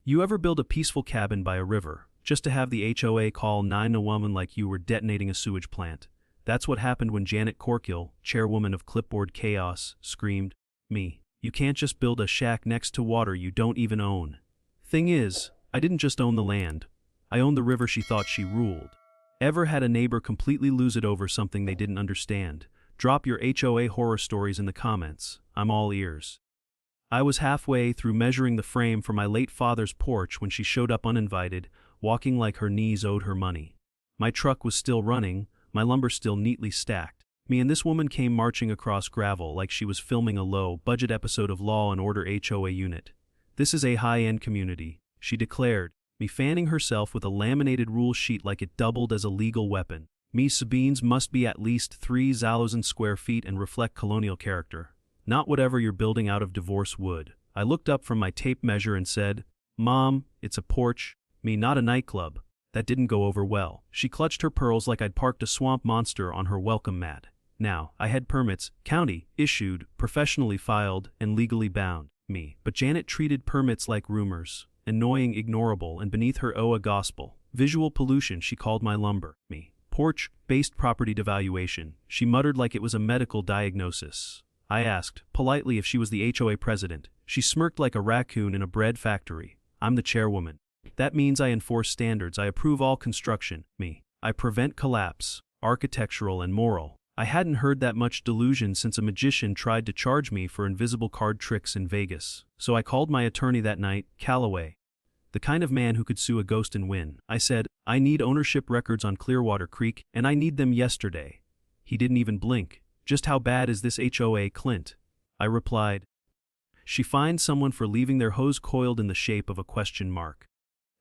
You ever build a peaceful cabin by a river, just to have the HOA call 911 like you were detonating a sewage plant? That's what happened when Janet Corkill, chairwoman of Clipboard Chaos, screamed, "Me, you can't just build a shack next to water you don't even own." Thing is, I didn't just own the land. I owned the river she thought she ruled. Ever had a neighbor completely lose it over something they didn't understand? Drop your HOA horror stories in the comments. I'm all ears. I was halfway through measuring the frame for my late father's porch when she showed up uninvited, walking like her knees owed her money. My truck was still running, my lumber still neatly stacked. Me and this woman came marching across gravel like she was filming a low-budget episode of Law & Order HOA Unit. "This is a high-end community," she declared, me fanning herself with a laminated rule sheet like it doubled as a legal weapon. Me Sabines must be at least 3,000 square feet and reflect colonial character. Not whatever you're building out of divorce wood. I looked up from my tape measure and said, "Mom, it's a porch, me not a nightclub." That didn't go over well. She clutched her pearls like I'd parked a swamp monster on her welcome mat. Now, I had permits, county, issued, professionally filed, and legally bound. Me. But Janet treated permits like rumors, annoying, ignorable, and beneath her OA gospel. Visual pollution, she called my lumber. Me. Porch-based property devaluation, she muttered like it was a medical diagnosis. I asked, politely, if she was the HOA president. She smirked like a raccoon in a bread factory. "I'm the chairwoman. That means I enforce standards. I approve all construction. Me. I prevent collapse, architectural and moral." I hadn't heard that much delusion since a magician tried to charge me for invisible card tricks in Vegas. So I called my attorney that night, Callaway. The kind of man who could sue a ghost and win. I said, "I need ownership records on Clearwater Creek, and I need them yesterday." He didn't even blink. "Just how bad is this HOA, Clint?" I replied. "She fined someone for leaving their hose coiled in the shape of a question mark."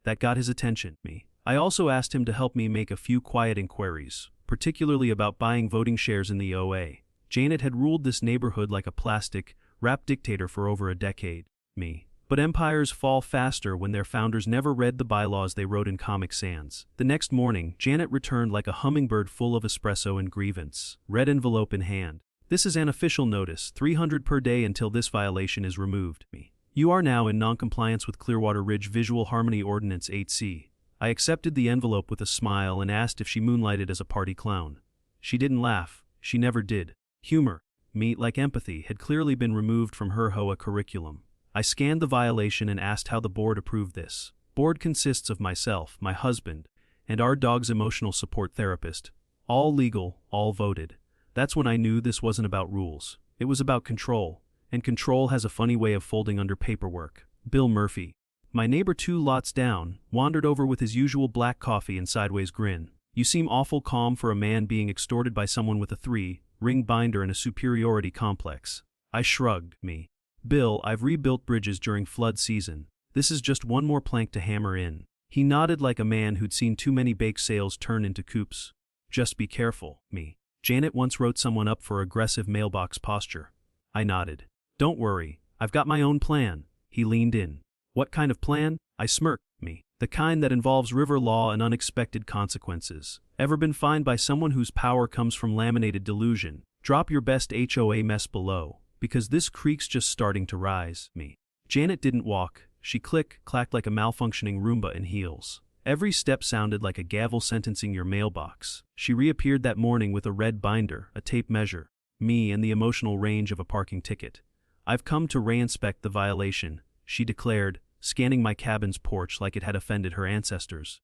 That got his attention. Me. I also asked him to help me make a few quiet inquiries, particularly about buying voting shares in the OA. Janet had ruled this neighborhood like a plastic, rap dictator for over a decade. Me. But empires fall faster when their founders never read the bylaws they wrote in Comic Sans. The next morning, Janet returned like a hummingbird full of espresso and grievance, red envelope in hand. "This is an official notice, 300 per day until this violation is removed." Me. "You are now in noncompliance with Clearwater Ridge Visual Harmony Ordinance 8C. I accepted the envelope with a smile and asked if she moonlighted as a party clown. She didn't laugh. She never did. Humor, me, like empathy, had clearly been removed from her HOA curriculum. I scanned the violation and asked how the board approved this. Board consists of myself, my husband, and our dog's emotional support therapist. All legal, all voted. That's when I knew this wasn't about rules. It was about control. And control has a funny way of folding under paperwork. Bill Murphy. My neighbor 2 lots down, wandered over with his usual black coffee and sideways grin. "You seem awful calm for a man being extorted by someone with a 3-ring binder and a superiority complex." I shrugged. Me. "Bill, I've rebuilt bridges during flood season. This is just one more plank to hammer in." He nodded like a man who'd seen too many bake sales turn into coupes. "Just be careful." Me. "Janet once wrote someone up for aggressive mailbox posture." I nodded. "Don't worry, I've got my own plan." He leaned in. "What kind of plan?" I smirked. Me. "The kind that involves river law and unexpected consequences. Ever been fined by someone whose power comes from laminated delusion? Drop your best HOA mess below, because this creek's just starting to rise." Me. Janet didn't walk. She clacked like a malfunctioning Roomba in heels. Every step sounded like a gavel sentencing your mailbox. She reappeared that morning with a red binder, a tape measure, me, and the emotional range of a parking ticket. "I've come to re-inspect the violation," she declared, scanning my cabin's porch like it had offended her ancestors.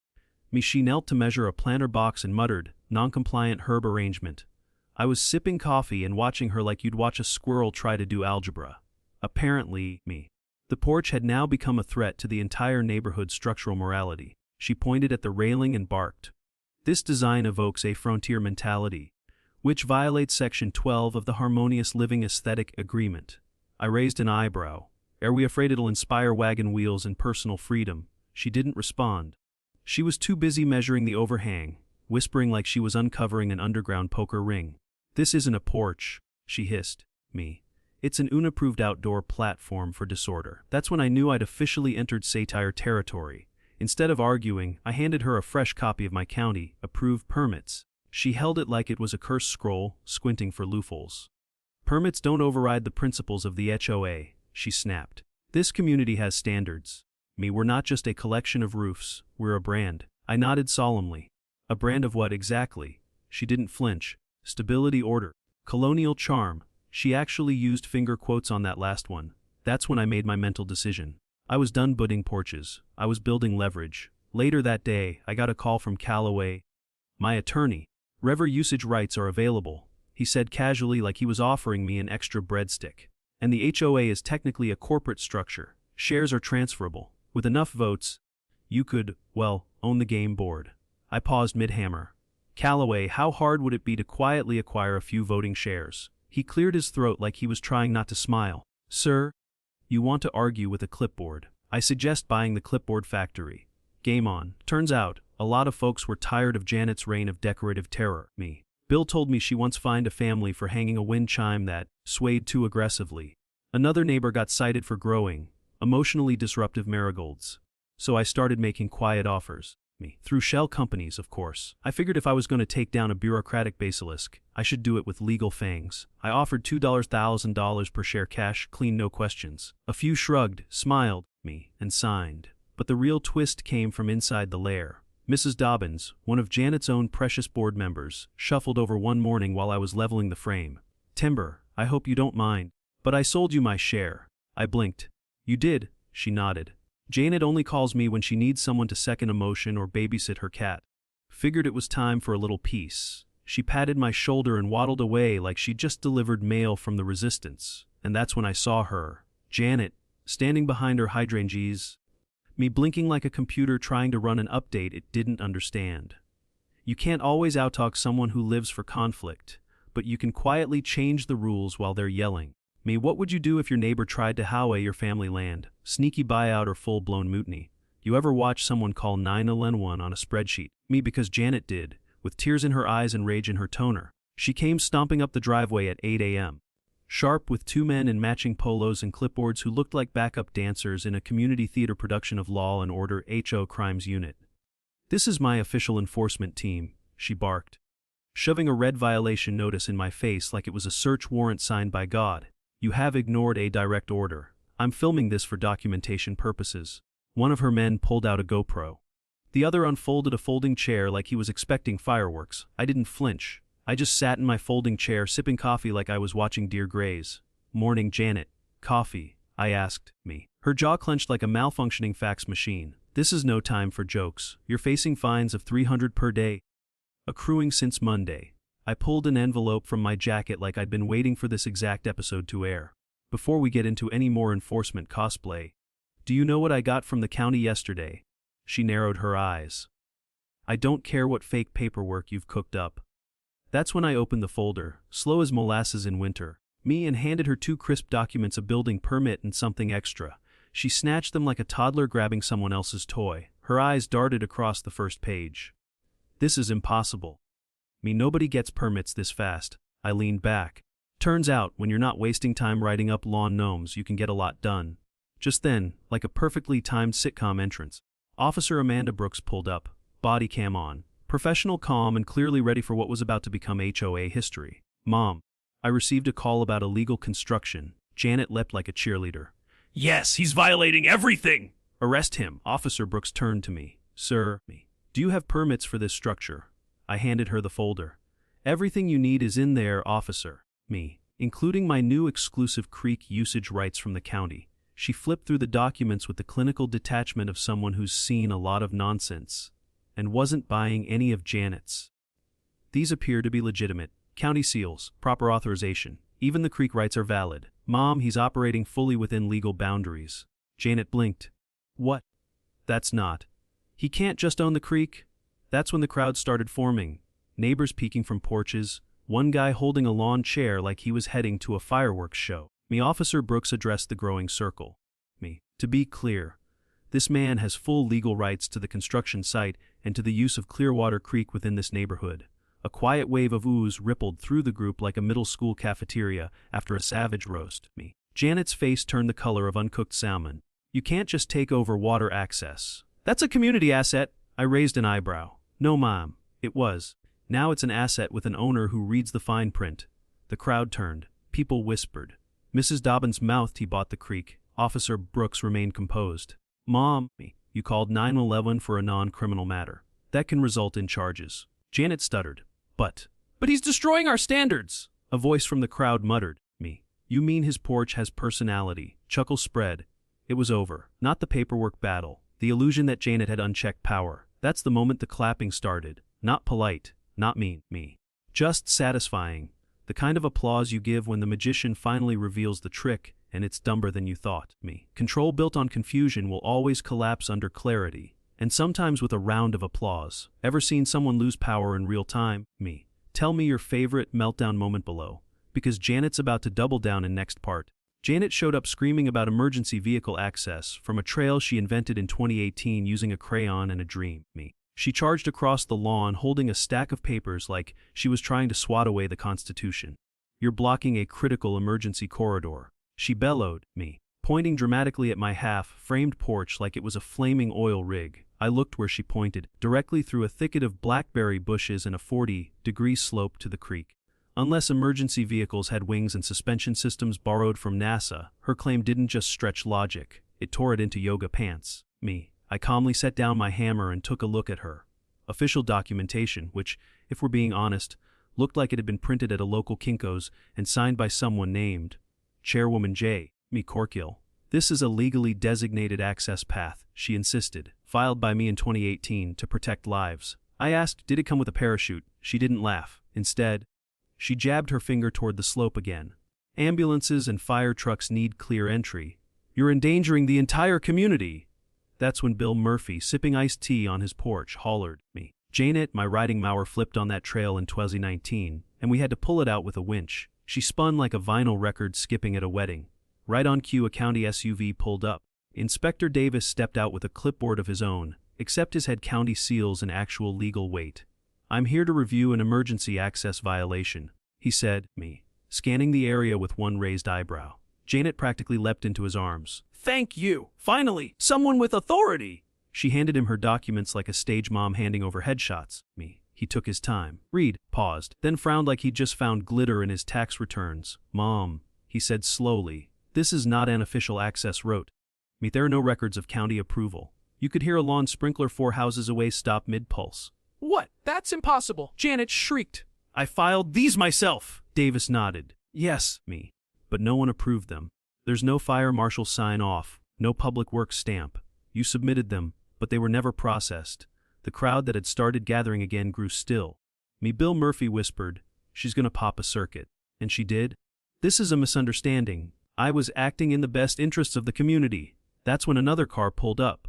Me. She knelt to measure a planter box and muttered, "Non-compliant herb arrangement." I was sipping coffee and watching her like you'd watch a squirrel try to do algebra. Apparently, me. The porch had now become a threat to the entire neighborhood's structural morality. She pointed at the railing and barked. "This design evokes a frontier mentality, which violates Section 12 of the Harmonious Living Aesthetic Agreement." I raised an eyebrow. "Are we afraid it'll inspire wagon wheels and personal freedom?" She didn't respond. She was too busy measuring the overhang, whispering like she was uncovering an underground poker ring. "This isn't a porch," she hissed. Me. "It's an unapproved outdoor platform for disorder." That's when I knew I'd officially entered satire territory. Instead of arguing, I handed her a fresh copy of my county-approved permits. She held it like it was a cursed scroll, squinting for loopholes. "Permits don't override the principles of the HOA," she snapped. "This community has standards." We're not just a collection of roofs, we're a brand. I nodded solemnly. A brand of what exactly? She didn't flinch. Stability, order, colonial charm. She actually used finger quotes on that last one. That's when I made my mental decision. I was done budding porches. I was building leverage. Later that day, I got a call from Callaway, my attorney. Rever usage rights are available, he said casually, like he was offering me an extra breadstick. And the HOA is technically a corporate structure. Shares are transferable. With enough votes, you could, well, own the game board. I paused mid-hammer. Callaway, how hard would it be to quietly acquire a few voting shares? He cleared his throat like he was trying not to smile. Sir, you want to argue with a clipboard. I suggest buying the clipboard factory. Game on. Turns out, a lot of folks were tired of Janet's reign of decorative terror. Bill told me she once fined a family for hanging a wind chime that swayed too aggressively. Another neighbor got cited for growing emotionally disruptive marigolds. So I started making quiet offers. Through shell companies, of course. I figured if I was going to take down a bureaucratic basilisk, I should do it with legal fangs. I offered $2,000 per share cash, clean, no questions. A few shrugged, smiled, and signed. But the real twist came from inside the lair. Mrs. Dobbins, one of Janet's own precious board members, shuffled over one morning while I was leveling the frame. Timber, I hope you don't mind, but I sold you my share. I blinked. You did, she nodded. Janet only calls me when she needs someone to second a motion or babysit her cat. Figured it was time for a little peace. She patted my shoulder and waddled away like she'd just delivered mail from the resistance. And that's when I saw her, Janet, standing behind her hydrangeas. Me blinking like a computer trying to run an update it didn't understand. You can't always outtalk someone who lives for conflict, but you can quietly change the rules while they're yelling. What would you do if your neighbor tried to HOA your family land? Sneaky buyout or full-blown mutiny? You ever watch someone call 911 on a spreadsheet? Because Janet did, with tears in her eyes and rage in her toner. She came stomping up the driveway at 8 a.m. Sharp, with two men in matching polos and clipboards who looked like backup dancers in a community theater production of Law and Order HO Crimes Unit. This is my official enforcement team, she barked, shoving a red violation notice in my face like it was a search warrant signed by God. You have ignored a direct order. I'm filming this for documentation purposes. One of her men pulled out a GoPro. The other unfolded a folding chair like he was expecting fireworks. I didn't flinch. I just sat in my folding chair sipping coffee like I was watching deer graze. Morning, Janet. Coffee? I asked. Her jaw clenched like a malfunctioning fax machine. This is no time for jokes. You're facing fines of $300 per day, accruing since Monday. I pulled an envelope from my jacket like I'd been waiting for this exact episode to air. Before we get into any more enforcement cosplay, do you know what I got from the county yesterday? She narrowed her eyes. I don't care what fake paperwork you've cooked up. That's when I opened the folder, slow as molasses in winter, and handed her two crisp documents, a building permit and something extra. She snatched them like a toddler grabbing someone else's toy. Her eyes darted across the first page. This is impossible. Nobody gets permits this fast. I leaned back. Turns out, when you're not wasting time writing up lawn gnomes, you can get a lot done. Just then, like a perfectly timed sitcom entrance, Officer Amanda Brooks pulled up, body cam on, professional, calm, and clearly ready for what was about to become HOA history. Mom, I received a call about illegal construction. Janet leapt like a cheerleader. Yes, he's violating everything! Arrest him. Officer Brooks turned to me. Sir, do you have permits for this structure? I handed her the folder. Everything you need is in there, officer. Including my new exclusive creek usage rights from the county. She flipped through the documents with the clinical detachment of someone who's seen a lot of nonsense and wasn't buying any of Janet's. These appear to be legitimate. County seals, proper authorization. Even the creek rights are valid. Mom, he's operating fully within legal boundaries. Janet blinked. What? That's not. He can't just own the creek? That's when the crowd started forming. Neighbors peeking from porches, one guy holding a lawn chair like he was heading to a fireworks show. Officer Brooks addressed the growing circle. To be clear, this man has full legal rights to the construction site and to the use of Clearwater Creek within this neighborhood. A quiet wave of ooze rippled through the group like a middle school cafeteria after a savage roast. Janet's face turned the color of uncooked salmon. You can't just take over water access. That's a community asset. I raised an eyebrow. No, Mom, it was. Now it's an asset with an owner who reads the fine print. The crowd turned. People whispered. Mrs. Dobbins mouthed he bought the creek. Officer Brooks remained composed. Mom, me, you called 911 for a non-criminal matter. That can result in charges. Janet stuttered. But he's destroying our standards. A voice from the crowd muttered. Me, you mean his porch has personality. Chuckles spread. It was over. Not the paperwork battle. The illusion that Janet had unchecked power. That's the moment the clapping started. Not polite. Not mean. Me. Just satisfying. The kind of applause you give when the magician finally reveals the trick and it's dumber than you thought. Me. Control built on confusion will always collapse under clarity, and sometimes with a round of applause. Ever seen someone lose power in real time? Me. Tell me your favorite meltdown moment below, because Janet's about to double down in next part. Janet showed up screaming about emergency vehicle access from a trail she invented in 2018 using a crayon and a dream. Me. She charged across the lawn holding a stack of papers like she was trying to swat away the Constitution. You're blocking a critical emergency corridor. She bellowed. Me. Pointing dramatically at my half-framed porch like it was a flaming oil rig. I looked where she pointed, directly through a thicket of blackberry bushes and a 40-degree slope to the creek. Unless emergency vehicles had wings and suspension systems borrowed from NASA, her claim didn't just stretch logic, it tore it into yoga pants. Me. I calmly set down my hammer and took a look at her official documentation, which, if we're being honest, looked like it had been printed at a local Kinko's and signed by someone named Chairwoman J. Me Corkill. This is a legally designated access path, she insisted, filed by me in 2018 to protect lives. I asked, did it come with a parachute? She didn't laugh. Instead, she jabbed her finger toward the slope again. Ambulances and fire trucks need clear entry. You're endangering the entire community. That's when Bill Murphy, sipping iced tea on his porch, hollered. Me. Janet, my riding mower flipped on that trail in 2019, and we had to pull it out with a winch. She spun like a vinyl record skipping at a wedding. Right on cue, a county SUV pulled up. Inspector Davis stepped out with a clipboard of his own, except his had county seals and actual legal weight. I'm here to review an emergency access violation, he said. Me. Scanning the area with one raised eyebrow. Janet practically leapt into his arms. Thank you! Finally, someone with authority! She handed him her documents like a stage mom handing over headshots. Me. He took his time. Read, paused, then frowned like he'd just found glitter in his tax returns. Mom, he said slowly, this is not an official access road. Me. There are no records of county approval. You could hear a lawn sprinkler 4 houses away stop mid-pulse. What? That's impossible! Janet shrieked. I filed these myself! Davis nodded. Yes, me. But no one approved them. There's no fire marshal sign-off, no public works stamp. You submitted them, but they were never processed. The crowd that had started gathering again grew still. Me. Bill Murphy whispered, she's gonna pop a circuit. And she did? This is a misunderstanding. I was acting in the best interests of the community. That's when another car pulled up.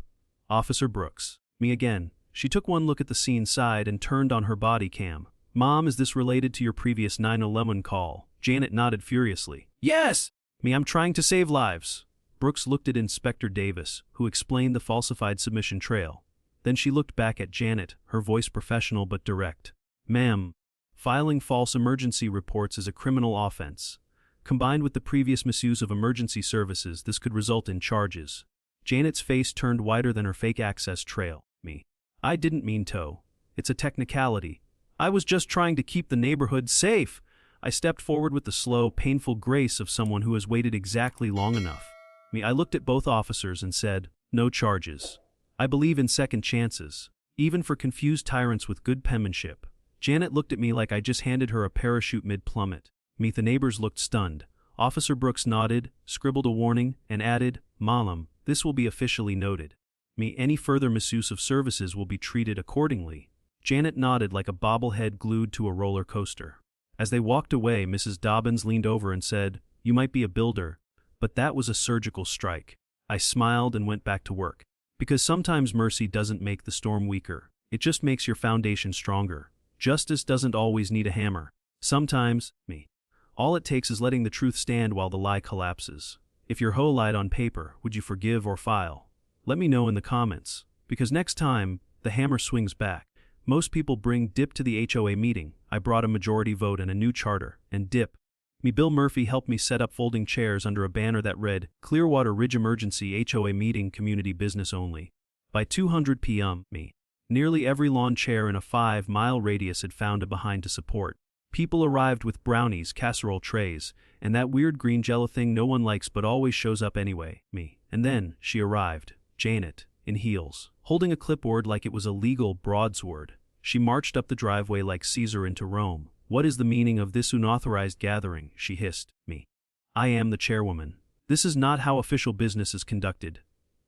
Officer Brooks. Me again. She took one look at the scene side and turned on her body cam. Mom, is this related to your previous 911 call? Janet nodded furiously. Yes! Me, I'm trying to save lives. Brooks looked at Inspector Davis, who explained the falsified submission trail. Then she looked back at Janet, her voice professional but direct. Ma'am, filing false emergency reports is a criminal offense. Combined with the previous misuse of emergency services, this could result in charges. Janet's face turned whiter than her fake access trail. Me. I didn't mean to. It's a technicality. I was just trying to keep the neighborhood safe. I stepped forward with the slow, painful grace of someone who has waited exactly long enough. Me. I looked at both officers and said, no charges. I believe in second chances, even for confused tyrants with good penmanship. Janet looked at me like I just handed her a parachute mid-plummet. Me. The neighbors looked stunned. Officer Brooks nodded, scribbled a warning, and added, Malam, this will be officially noted. Me. Any further misuse of services will be treated accordingly. Janet nodded like a bobblehead glued to a roller coaster. As they walked away, Mrs. Dobbins leaned over and said, you might be a builder, but that was a surgical strike. I smiled and went back to work. Because sometimes mercy doesn't make the storm weaker. It just makes your foundation stronger. Justice doesn't always need a hammer. Sometimes, me. All it takes is letting the truth stand while the lie collapses. If your HOA lied on paper, would you forgive or file? Let me know in the comments. Because next time, the hammer swings back. Most people bring DIP to the HOA meeting. I brought a majority vote and a new charter, and DIP. Me. Bill Murphy helped me set up folding chairs under a banner that read, Clearwater Ridge Emergency HOA Meeting Community Business Only. By 200 p.m., me. Nearly every lawn chair in a 5-mile radius had found a behind to support. People arrived with brownies, casserole trays, and that weird green jello thing no one likes but always shows up anyway, me. And then, she arrived. Janet, in heels, holding a clipboard like it was a legal broadsword. She marched up the driveway like Caesar into Rome. "What is the meaning of this unauthorized gathering?" she hissed me. "I am the chairwoman. This is not how official business is conducted."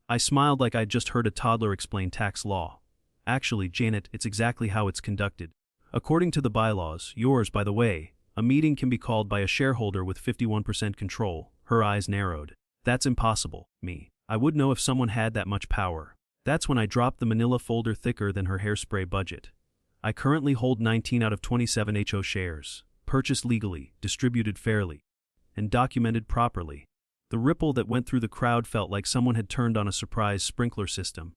I smiled like I'd just heard a toddler explain tax law. "Actually, Janet, it's exactly how it's conducted. According to the bylaws, yours, by the way, a meeting can be called by a shareholder with 51% control." Her eyes narrowed. "That's impossible." Me. "I would know if someone had that much power." That's when I dropped the manila folder thicker than her hairspray budget. "I currently hold 19 out of 27 HO shares, purchased legally, distributed fairly, and documented properly." The ripple that went through the crowd felt like someone had turned on a surprise sprinkler system.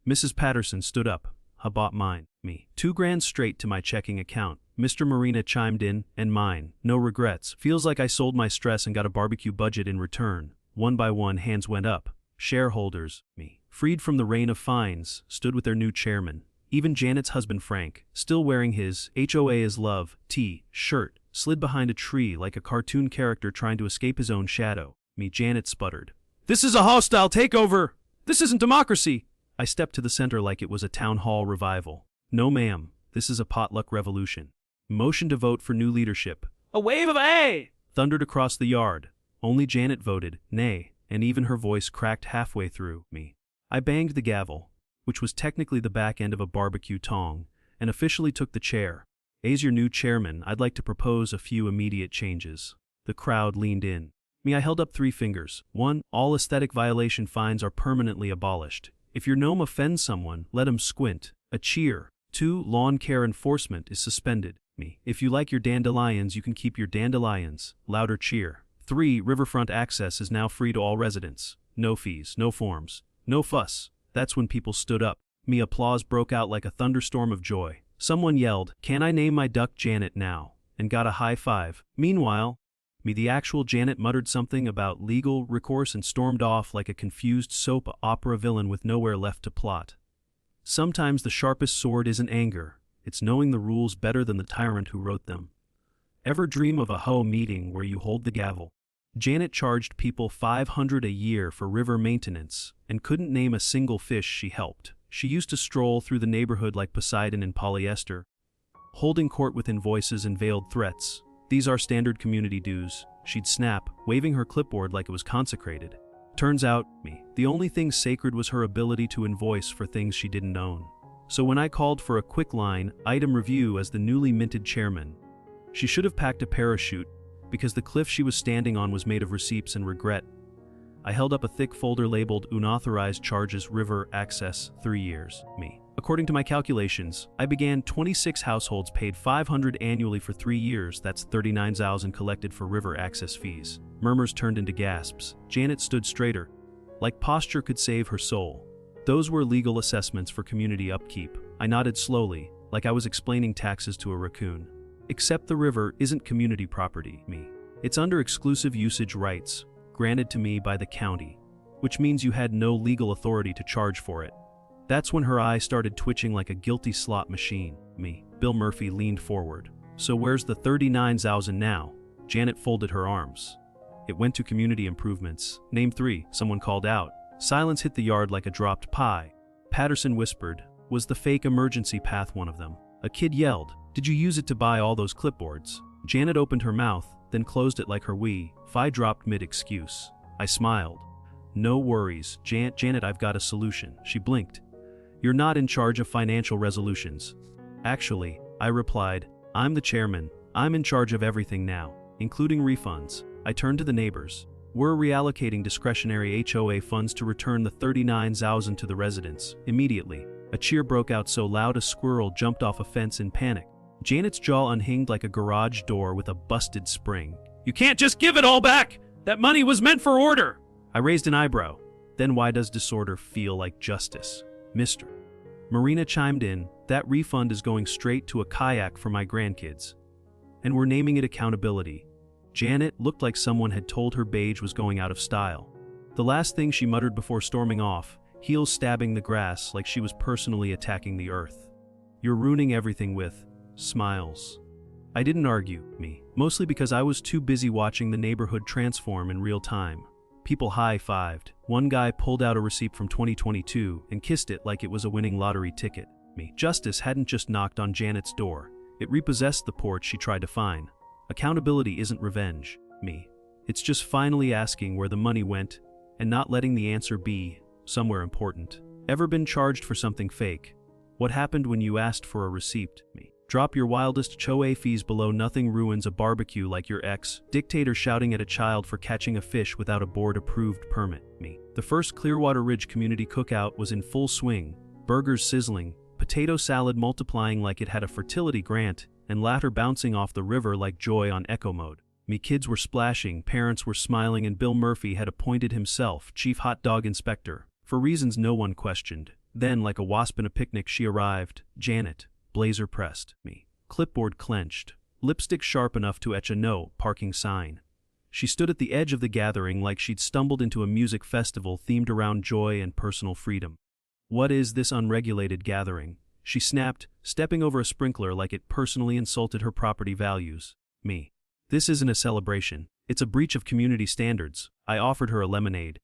Mrs. Patterson stood up. "I bought mine." Me. $2,000 straight to my checking account. Mr. Marina chimed in, "And mine. No regrets. Feels like I sold my stress and got a barbecue budget in return." One by one, hands went up. Shareholders, me, freed from the rain of fines, stood with their new chairman. Even Janet's husband Frank, still wearing his HOA is Love shirt, slid behind a tree like a cartoon character trying to escape his own shadow. Me. Janet sputtered, "This is a hostile takeover! This isn't democracy!" I stepped to the center like it was a town hall revival. "No ma'am, this is a potluck revolution." Motion to vote for new leadership. "A wave of A!" thundered across the yard. Only Janet voted nay, and even her voice cracked halfway through. Me. I banged the gavel, which was technically the back end of a barbecue tong, and officially took the chair. "As your new chairman, I'd like to propose a few immediate changes." The crowd leaned in. Me. I held up 3 fingers. 1. All aesthetic violation fines are permanently abolished. If your gnome offends someone, let him squint. A cheer. 2. Lawn care enforcement is suspended. Me. If you like your dandelions, you can keep your dandelions. Louder cheer. 3. Riverfront access is now free to all residents. No fees, no forms, no fuss. That's when people stood up. Me. Applause broke out like a thunderstorm of joy. Someone yelled, "Can I name my duck Janet now?" and got a high five. Meanwhile, the actual Janet muttered something about legal recourse and stormed off like a confused soap opera villain with nowhere left to plot. Sometimes the sharpest sword isn't anger, it's knowing the rules better than the tyrant who wrote them. Ever dream of a HOA meeting where you hold the gavel? Janet charged people $500 a year for river maintenance and couldn't name a single fish she helped. She used to stroll through the neighborhood like Poseidon in polyester, holding court with invoices and veiled threats. "These are standard community dues," she'd snap, waving her clipboard like it was consecrated. Turns out, the only thing sacred was her ability to invoice for things she didn't own. So when I called for a quick line item review as the newly minted chairman, she should have packed a parachute, because the cliff she was standing on was made of receipts and regret. I held up a thick folder labeled Unauthorized Charges River Access 3 years. Me. According to my calculations, I began 26 households paid $500 annually for 3 years. That's $39,000 collected for river access fees. Murmurs turned into gasps. Janet stood straighter, like posture could save her soul. "Those were legal assessments for community upkeep." I nodded slowly, like I was explaining taxes to a raccoon. "Except the river isn't community property. Me. It's under exclusive usage rights, granted to me by the county, which means you had no legal authority to charge for it." That's when her eye started twitching like a guilty slot machine. Me. Bill Murphy leaned forward. "So where's the $39,000 now?" Janet folded her arms. "It went to community improvements. Name 3, someone called out. Silence hit the yard like a dropped pie. Patterson whispered, "Was the fake emergency path one of them?" A kid yelled, "Did you use it to buy all those clipboards?" Janet opened her mouth, then closed it like her fi dropped mid-excuse. I smiled. "No worries, Janet, I've got a solution." She blinked. "You're not in charge of financial resolutions." "Actually," I replied, "I'm the chairman. I'm in charge of everything now, including refunds." I turned to the neighbors. "We're reallocating discretionary HOA funds to return the $39,000 to the residents, immediately." A cheer broke out so loud a squirrel jumped off a fence in panic. Janet's jaw unhinged like a garage door with a busted spring. "You can't just give it all back! That money was meant for order!" I raised an eyebrow. "Then why does disorder feel like justice, Mr.?" Marina chimed in, "That refund is going straight to a kayak for my grandkids. And we're naming it accountability." Janet looked like someone had told her beige was going out of style. The last thing she muttered before storming off, heels stabbing the grass like she was personally attacking the earth. "You're ruining everything with smiles." I didn't argue, mostly because I was too busy watching the neighborhood transform in real time. People high-fived, One guy pulled out a receipt from 2022 and kissed it like it was a winning lottery ticket. Me. Justice hadn't just knocked on Janet's door. It repossessed the porch she tried to find. Accountability isn't revenge. Me. It's just finally asking where the money went and not letting the answer be somewhere important. Ever been charged for something fake? What happened when you asked for a receipt? Me. Drop your wildest HOA fees below. Nothing ruins a barbecue like your ex. Dictator shouting at a child for catching a fish without a board-approved permit. Me. The first Clearwater Ridge community cookout was in full swing. Burgers sizzling, potato salad multiplying like it had a fertility grant, and laughter bouncing off the river like joy on echo mode. Me. Kids were splashing, parents were smiling, and Bill Murphy had appointed himself chief hot dog inspector, for reasons no one questioned. Then, like a wasp in a picnic, she arrived. Janet. Blazer pressed. Me. Clipboard clenched. Lipstick sharp enough to etch a no parking sign. She stood at the edge of the gathering like she'd stumbled into a music festival themed around joy and personal freedom. What is this unregulated gathering? She snapped, stepping over a sprinkler like it personally insulted her property values. Me. This isn't a celebration. It's a breach of community standards. I offered her a lemonade.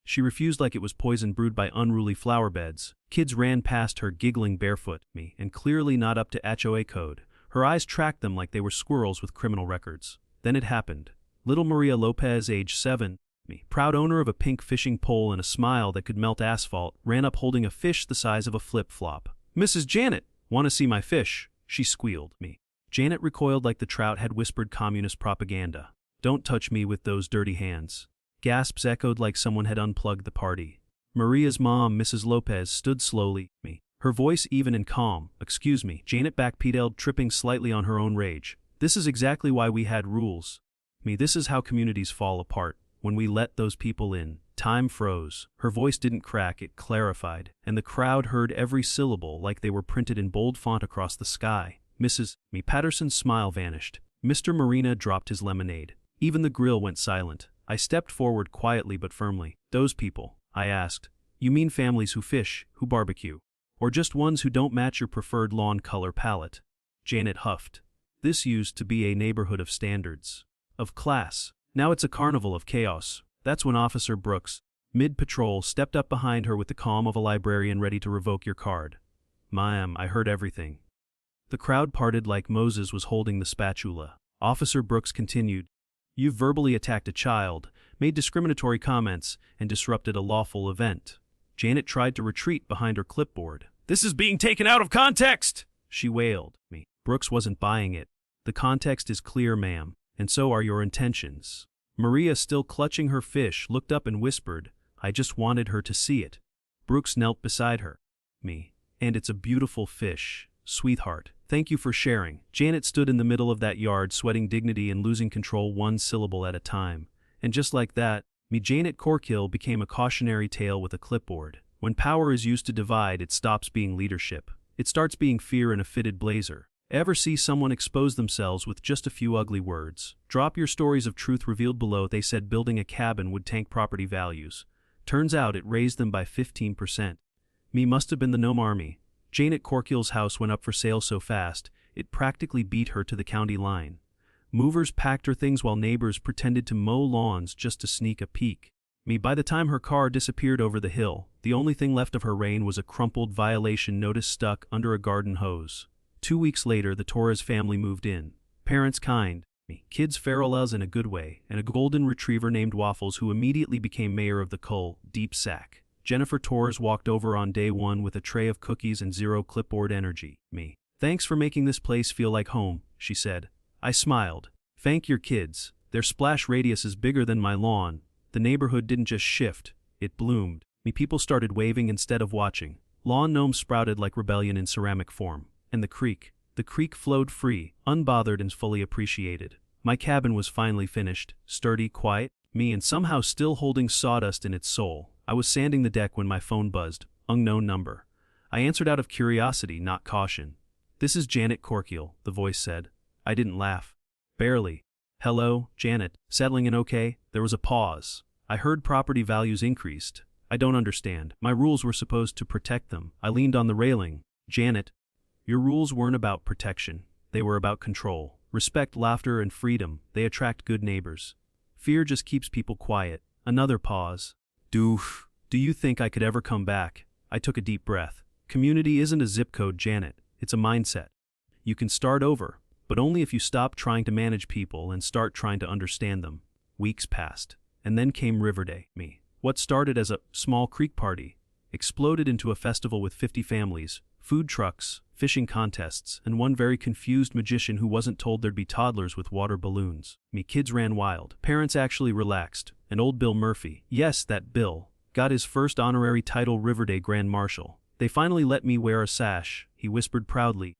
She refused like it was poison brewed by unruly flower beds. Kids ran past her giggling barefoot. Me. And clearly not up to HOA code. Her eyes tracked them like they were squirrels with criminal records. Then it happened. Little Maria Lopez, age 7, me, proud owner of a pink fishing pole and a smile that could melt asphalt, ran up holding a fish the size of a flip-flop. "Mrs. Janet, want to see my fish?" she squealed. Me. Janet recoiled like the trout had whispered communist propaganda. "Don't touch me with those dirty hands." Gasps echoed like someone had unplugged the party. Maria's mom, Mrs. Lopez, stood slowly. Me. Her voice even and calm. "Excuse me." Janet backpedaled, tripping slightly on her own rage. "This is exactly why we had rules." Me. This is how communities fall apart. When we let those people in. Time froze. Her voice didn't crack, it clarified, and the crowd heard every syllable like they were printed in bold font across the sky. "Mrs. Me." Patterson's smile vanished. Mr. Marina dropped his lemonade. Even the grill went silent. I stepped forward quietly but firmly. "Those people," I asked. "You mean families who fish, who barbecue? Or just ones who don't match your preferred lawn color palette?" Janet huffed. "This used to be a neighborhood of standards. Of class. Now it's a carnival of chaos." That's when Officer Brooks, mid-patrol, stepped up behind her with the calm of a librarian ready to revoke your card. "Ma'am, I heard everything." The crowd parted like Moses was holding the spatula. Officer Brooks continued. "You've verbally attacked a child, made discriminatory comments, and disrupted a lawful event." Janet tried to retreat behind her clipboard. "This is being taken out of context!" she wailed. Me. Brooks wasn't buying it. "The context is clear, ma'am, and so are your intentions." Maria, still clutching her fish, looked up and whispered, "I just wanted her to see it." Brooks knelt beside her. Me. "And it's a beautiful fish, sweetheart. Thank you for sharing." Janet stood in the middle of that yard, sweating dignity and losing control one syllable at a time. And just like that, me. Janet Corkill became a cautionary tale with a clipboard. When power is used to divide, it stops being leadership. It starts being fear in a fitted blazer. Ever see someone expose themselves with just a few ugly words? Drop your stories of truth revealed below. They said building a cabin would tank property values. Turns out it raised them by 15%. Me must have been the gnome army. Janet Corkill's house went up for sale so fast, it practically beat her to the county line. Movers packed her things while neighbors pretended to mow lawns just to sneak a peek. Me. By the time her car disappeared over the hill, the only thing left of her reign was a crumpled violation notice stuck under a garden hose. 2 weeks later, the Torres family moved in. Parents kind. Me. Kids feral as in a good way, and a golden retriever named Waffles who immediately became mayor of the Cull, Deep Sack. Jennifer Torres walked over on day one with a tray of cookies and zero clipboard energy. Me. "Thanks for making this place feel like home," she said. I smiled. "Thank your kids. Their splash radius is bigger than my lawn." The neighborhood didn't just shift, it bloomed. Me. People started waving instead of watching. Lawn gnomes sprouted like rebellion in ceramic form. And the creek flowed free, unbothered and fully appreciated. My cabin was finally finished, sturdy, quiet, me, and somehow still holding sawdust in its soul. I was sanding the deck when my phone buzzed, unknown number. I answered out of curiosity, not caution. "This is Janet Corkill," the voice said. I didn't laugh. "Barely." "Hello, Janet, settling in okay?" There was a pause. "I heard property values increased. I don't understand. My rules were supposed to protect them." I leaned on the railing. "Janet, your rules weren't about protection. They were about control. Respect, laughter, and freedom. They attract good neighbors. Fear just keeps people quiet." Another pause. Do you think I could ever come back? I took a deep breath. Community isn't a zip code, Janet. It's a mindset. You can start over, but only if you stop trying to manage people and start trying to understand them. Weeks passed, and then came River Day. What started as a small creek party exploded into a festival with 50 families, food trucks, fishing contests, and one very confused magician who wasn't told there'd be toddlers with water balloons. Kids ran wild. Parents actually relaxed. And old Bill Murphy, yes, that Bill, got his first honorary title, River Day Grand Marshal. They finally let me wear a sash, he whispered proudly.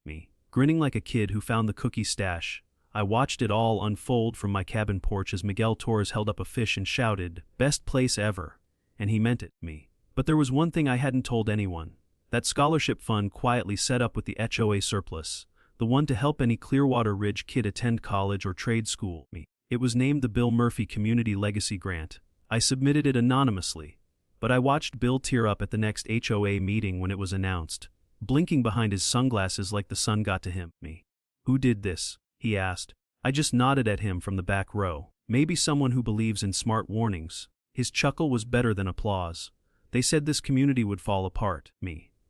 Grinning like a kid who found the cookie stash. I watched it all unfold from my cabin porch as Miguel Torres held up a fish and shouted, "Best place ever." And he meant it. But there was one thing I hadn't told anyone. That scholarship fund quietly set up with the HOA surplus, the one to help any Clearwater Ridge kid attend college or trade school. It was named the Bill Murphy Community Legacy Grant. I submitted it anonymously, but I watched Bill tear up at the next HOA meeting when it was announced, blinking behind his sunglasses like the sun got to him. Who did this? He asked. I just nodded at him from the back row. Maybe someone who believes in smart warnings. His chuckle was better than applause. They said this community would fall apart.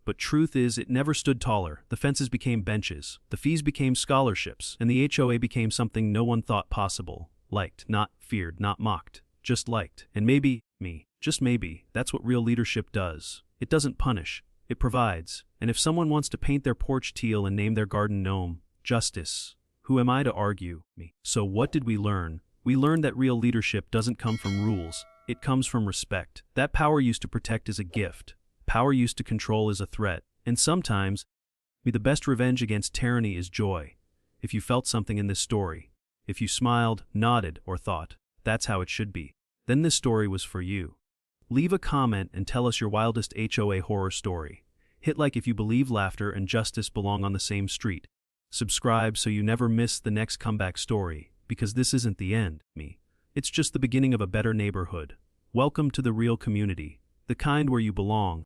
But truth is, it never stood taller. The fences became benches, the fees became scholarships, and the HOA became something no one thought possible. Liked, not feared, not mocked, just liked. And maybe, just maybe, that's what real leadership does. It doesn't punish, it provides. And if someone wants to paint their porch teal and name their garden gnome, justice. Who am I to argue? So what did we learn? We learned that real leadership doesn't come from rules, it comes from respect. That power used to protect is a gift. Power used to control is a threat. And sometimes, the best revenge against tyranny is joy. If you felt something in this story, if you smiled, nodded, or thought, that's how it should be, then this story was for you. Leave a comment and tell us your wildest HOA horror story. Hit like if you believe laughter and justice belong on the same street. Subscribe so you never miss the next comeback story, because this isn't the end. It's just the beginning of a better neighborhood. Welcome to the real community, the kind where you belong.